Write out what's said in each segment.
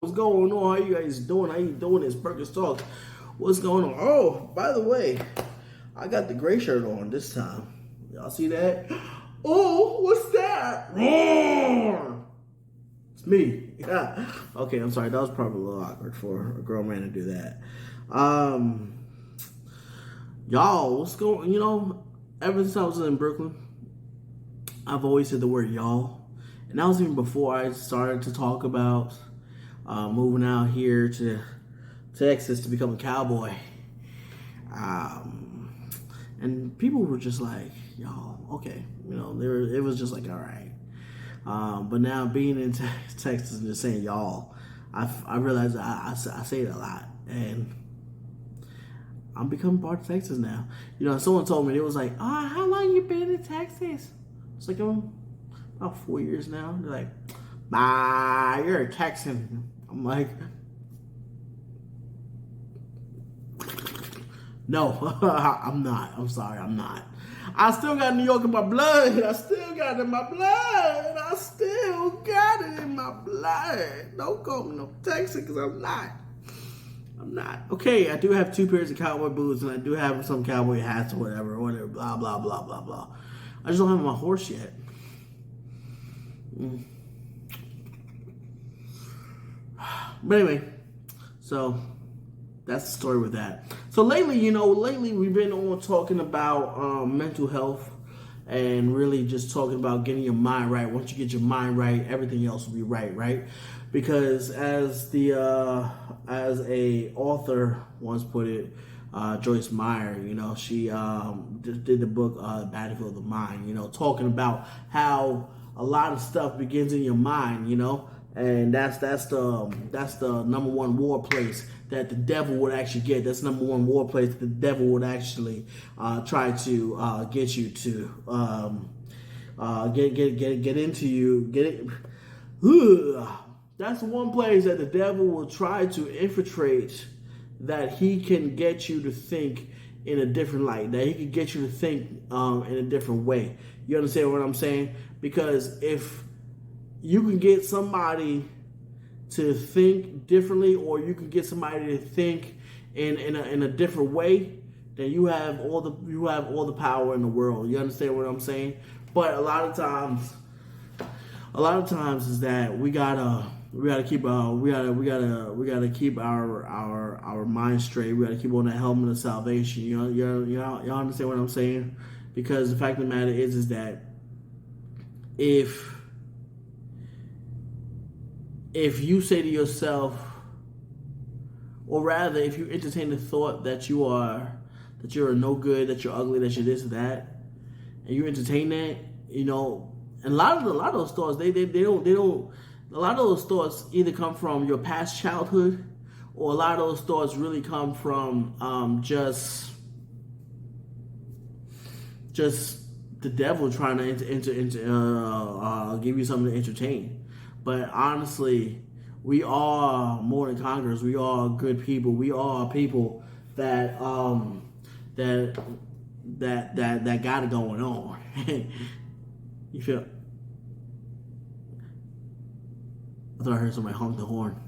What's going on? How you guys doing? How you doing? It's Perkins Talk. What's going on? Oh, by the way, I got the gray shirt on this time. Y'all see that? Oh, what's that? Roar! It's me. Yeah. Okay, I'm sorry. That was probably a little awkward for a grown man to do that. Um, y'all, what's going? Ever since I was in Brooklyn, I've always said the word y'all, and that was even before I started to talk about moving out here to Texas to become a cowboy. And people were just like, y'all, okay. It was just like, all right. But now being in Texas and just saying y'all, I realized I say it a lot. And I'm becoming part of Texas now. Someone told me, it was like, oh, how long you been in Texas? It's like, about 4 years now. They're like, bah, you're a Texan. I'm like, no, I'm not. I'm sorry, I'm not. I still got New York in my blood. I still got it in my blood. I still got it in my blood. Don't call me no Texan because I'm not. I'm not. Okay, I do have 2 pairs of cowboy boots and I do have some cowboy hats or whatever, blah, blah, blah, blah, blah. I just don't have my horse yet. But anyway, so that's the story with that. So lately we've been on talking about mental health and really just talking about getting your mind right. Once you get your mind right, everything else will be right, right? Because as a author once put it, Joyce Meyer, she did the book Battlefield of the Mind, talking about how a lot of stuff begins in your mind, and that's the number one war place that the devil would actually get. That's the number one war place that the devil would actually try to get you to get into you. Get it. That's the one place that the devil will try to infiltrate, that he can get you to think in a different light, that he can get you to think in a different way. You understand what I'm saying? Because if you can get somebody to think differently, or you can get somebody to think in a different way, then you have all the power in the world. You understand what I'm saying? But a lot of times is that we gotta keep our mind straight. We gotta keep on the helmet of salvation. Y'all understand what I'm saying? Because the fact of the matter is that if you say to yourself, or rather, if you entertain the thought that you're no good, that you're ugly, that you're this or that, and you entertain that, and a lot of those thoughts, they don't. A lot of those thoughts either come from your past childhood, or a lot of those thoughts really come from just the devil trying to give you something to entertain. But honestly, we are more than conquerors. We are good people. We are people that got it going on. You feel? I thought I heard somebody honk the horn.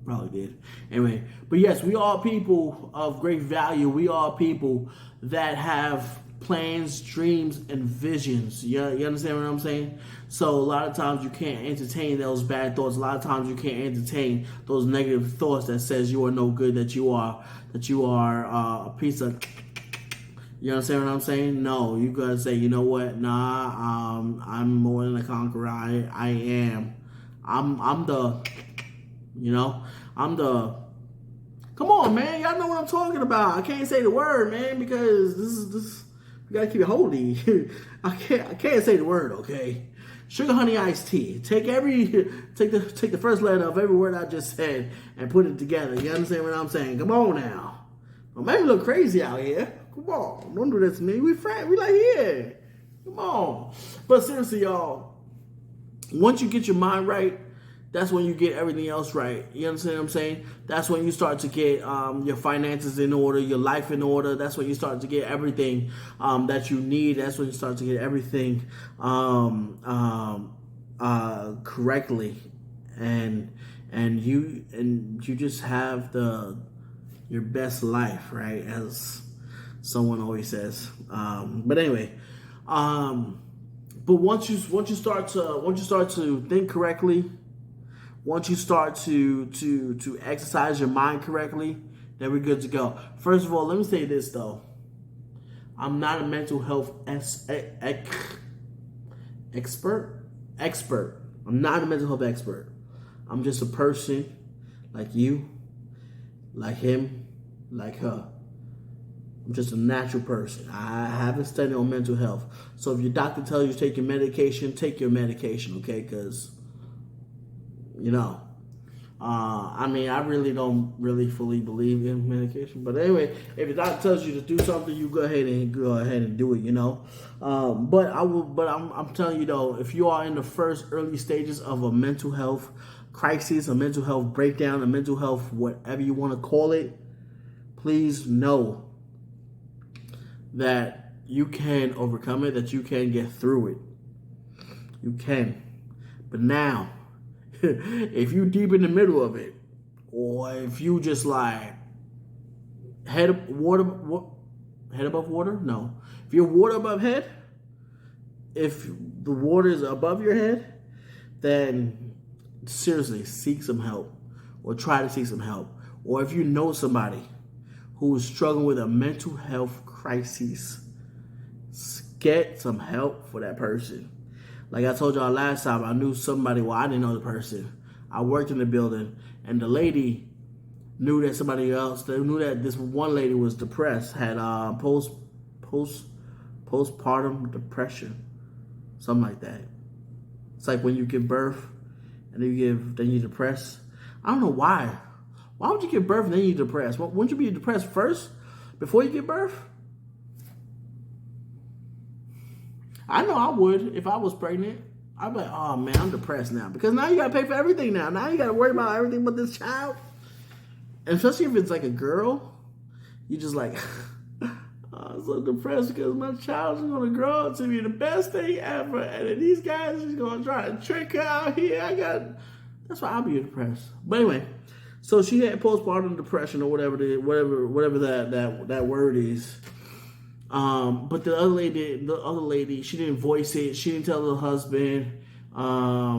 Probably did. Anyway, but yes, we are people of great value. We are people that have plans, dreams, and visions. You understand what I'm saying? So a lot of times you can't entertain those bad thoughts. A lot of times you can't entertain those negative thoughts that says you are no good, that you are a piece of. You understand what I'm saying? No, you gotta say, you know what? Nah, I'm more than a conqueror. I am. I'm the. I'm the. Come on, man. Y'all know what I'm talking about. I can't say the word, man, because this. You gotta keep it holy. I can't say the word, okay? Sugar honey iced tea. Take the first letter of every word I just said and put it together. You understand what I'm saying? Come on now. Don't make me look crazy out here. Come on. Don't do this to me. We friends. We like here. Come on. But seriously, y'all, once you get your mind right, that's when you get everything else right. You understand what I'm saying? That's when you start to get your finances in order, your life in order. That's when you start to get everything that you need. That's when you start to get everything correctly. And and you just have your best life, right? As someone always says. But anyway, but once you start to think correctly, once you start to exercise your mind correctly, then we're good to go. First of all, let me say this though. I'm not a mental health expert. I'm not a mental health expert. I'm just a person like you, like him, like her. I'm just a natural person. I haven't studied on mental health. So if your doctor tells you to take your medication, take your medication, okay? Because, I mean, I really don't really fully believe in medication. But anyway, if your doctor tells you to do something, you go ahead and do it, But I'm telling you though, if you are in the first early stages of a mental health crisis, a mental health breakdown, a mental health whatever you want to call it, please know that you can overcome it, that you can get through it. You can. But now, if you deep in the middle of it, or if you just like head above water? No. If you're water above head, if the water is above your head, then seriously seek some help, or try to seek some help. Or if you know somebody who is struggling with a mental health crisis, get some help for that person. Like I told y'all last time, I knew somebody. Well, I didn't know the person. I worked in the building, and the lady knew that somebody else. They knew that this one lady was depressed, had postpartum depression, something like that. It's like when you give birth and then you're depressed. I don't know why. Why would you give birth and then you're depressed? Well, wouldn't you be depressed first before you give birth? I know I would if I was pregnant. I'd be like, oh man, I'm depressed now. Because now you got to pay for everything now. Now you got to worry about everything but this child. And especially if it's like a girl, you just like, oh, I'm so depressed because my child's going to grow up to be the best thing ever. And then these guys are going to try to trick her out here. That's why I'll be depressed. But anyway, so she had postpartum depression or whatever that word is. But the other lady, she didn't voice it. She didn't tell the husband.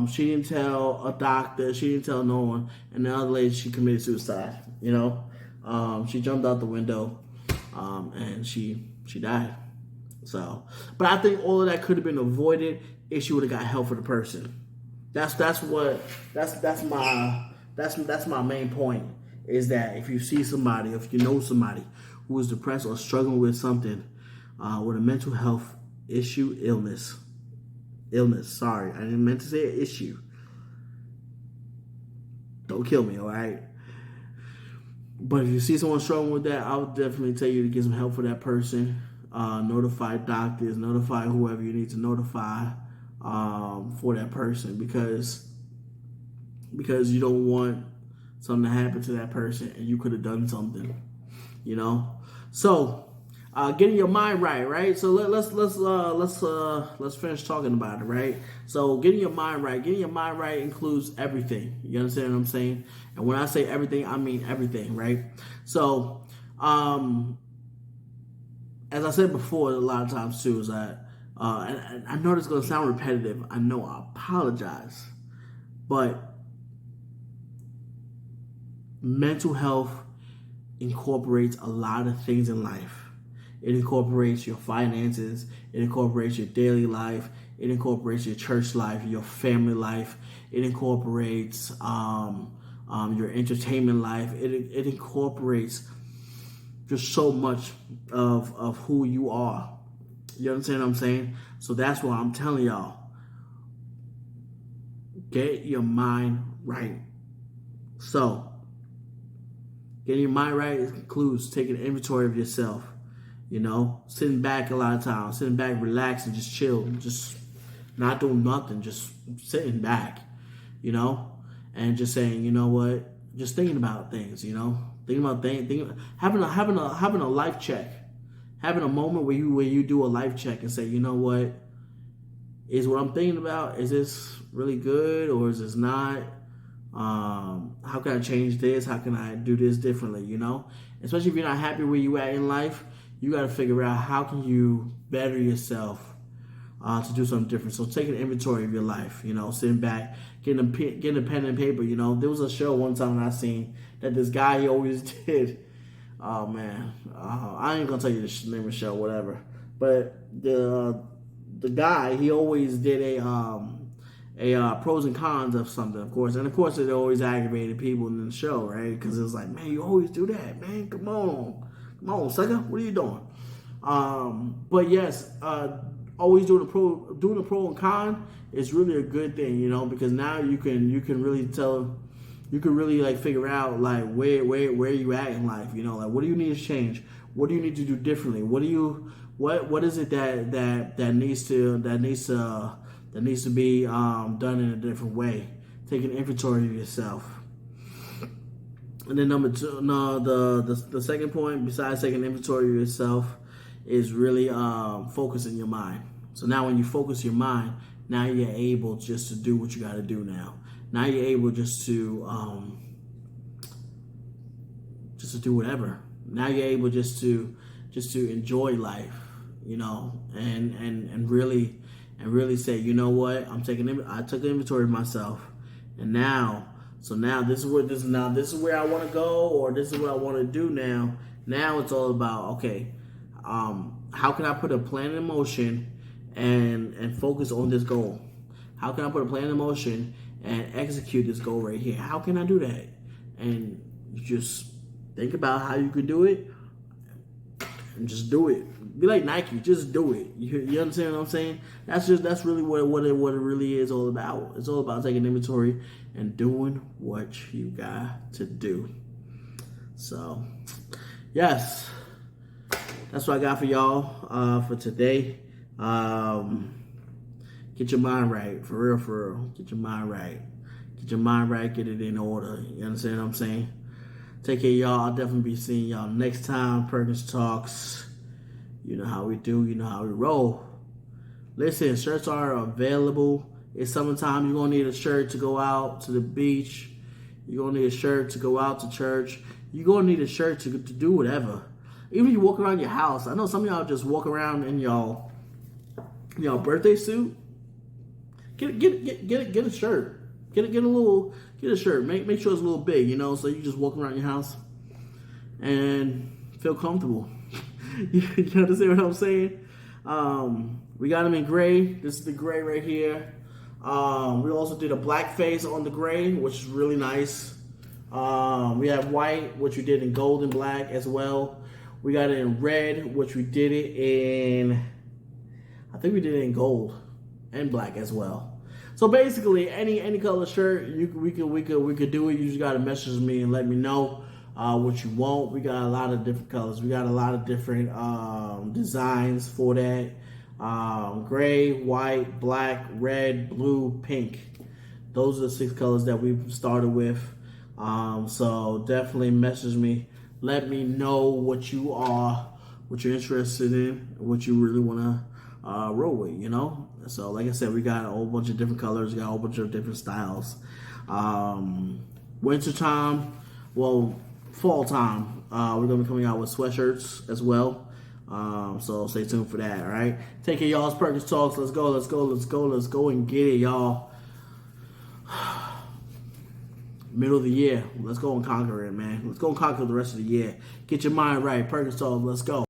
She didn't tell a doctor. She didn't tell no one. And the other lady, she committed suicide. She jumped out the window, and she died. So, but I think all of that could have been avoided if she would have got help for the person. That's my main point. Is that if you see somebody, if you know somebody who is depressed or struggling with something, with a mental health illness. Sorry, I didn't mean to say an issue. Don't kill me, all right? But if you see someone struggling with that, I would definitely tell you to get some help for that person. Notify doctors, notify whoever you need to notify for that person, because you don't want something to happen to that person and you could have done something, So, getting your mind right? So let's finish talking about it, right? So getting your mind right includes everything. You understand what I'm saying? And when I say everything, I mean everything, right? So, as I said before, a lot of times too, is that, and I know this is going to sound repetitive. I know, I apologize, but mental health incorporates a lot of things in life. It incorporates your finances. It incorporates your daily life. It incorporates your church life, your family life. It incorporates your entertainment life. It incorporates just so much of who you are. You understand what I'm saying? So that's why I'm telling y'all, get your mind right. So, getting your mind right includes taking an inventory of yourself. Sitting back a lot of times, sitting back, relaxing, just chill, just not doing nothing, just sitting back, and just saying, you know what, just thinking about things, thinking about things, having a life check, having a moment where you do a life check and say, you know what, is what I'm thinking about, is this really good or is this not? How can I change this? How can I do this differently? You know, especially if you're not happy where you at in life, you got to figure out how can you better yourself to do something different. So take an inventory of your life. You know, sitting back, getting a pen and paper. You know, there was a show one time that I seen that this guy he always did. Oh man, I ain't gonna tell you the name of the show, whatever. But the guy he always did a pros and cons of something, of course, and of course it always aggravated people in the show, right? Because it was like, man, you always do that, man. Come on, sucker, what are you doing? But yes, always doing a pro and con is really a good thing, you know, because now you can really tell, you can really like figure out like where you at in life, you know, like what do you need to change, what do you need to do differently, what is it that needs to be done in a different way. Take an inventory of yourself. And then number two, no, the second point, besides taking inventory of yourself, is really focusing your mind. So now when you focus your mind, now you're able just to do what you got to do now. Now you're able just to do whatever. Now you're able just to enjoy life, you know, and really say, you know what, I took inventory of myself, and now this is where I want to go, or this is what I want to do now. Now it's all about, okay, how can I put a plan in motion and focus on this goal? How can I put a plan in motion and execute this goal right here? How can I do that? And you just think about how you can do it and just do it. Be like Nike, just do it. You understand what I'm saying? That's really what it really is all about. It's all about taking inventory and doing what you got to do. So, yes, that's what I got for y'all for today. Get your mind right, for real. Get your mind right. Get it in order. You understand what I'm saying? Take care, y'all. I'll definitely be seeing y'all next time. Perkins Talks. You know how we do. You know how we roll. Listen, shirts are available. It's summertime. You're going to need a shirt to go out to the beach. You're going to need a shirt to go out to church. You're going to need a shirt to do whatever. Even if you walk around your house. I know some of y'all just walk around in y'all birthday suit. Get a shirt. Get a shirt. Make sure it's a little big, you know, so you just walk around your house and feel comfortable. You understand what I'm saying? We got them in gray. This is the gray right here. We also did a black face on the gray, which is really nice. We have white, which we did in gold and black as well. We got it in red, which we did it in, I think we did it in gold and black as well. So basically, any color shirt, we could do it. You just gotta message me and let me know what you want. We got a lot of different colors. We got a lot of different designs for that. Gray, white, black, red, blue, pink. Those are the 6 colors that we started with. So definitely message me. Let me know what you're interested in, what you really want to roll with, you know? So like I said, we got a whole bunch of different colors, we got a whole bunch of different styles. Winter time, well, fall time, we're going to be coming out with sweatshirts as well. So stay tuned for that, all right? Take care, y'all. It's Perkins Talks. Let's go and get it, y'all. Middle of the year. Let's go and conquer it, man. Let's go and conquer the rest of the year. Get your mind right. Perkins Talks. Let's go.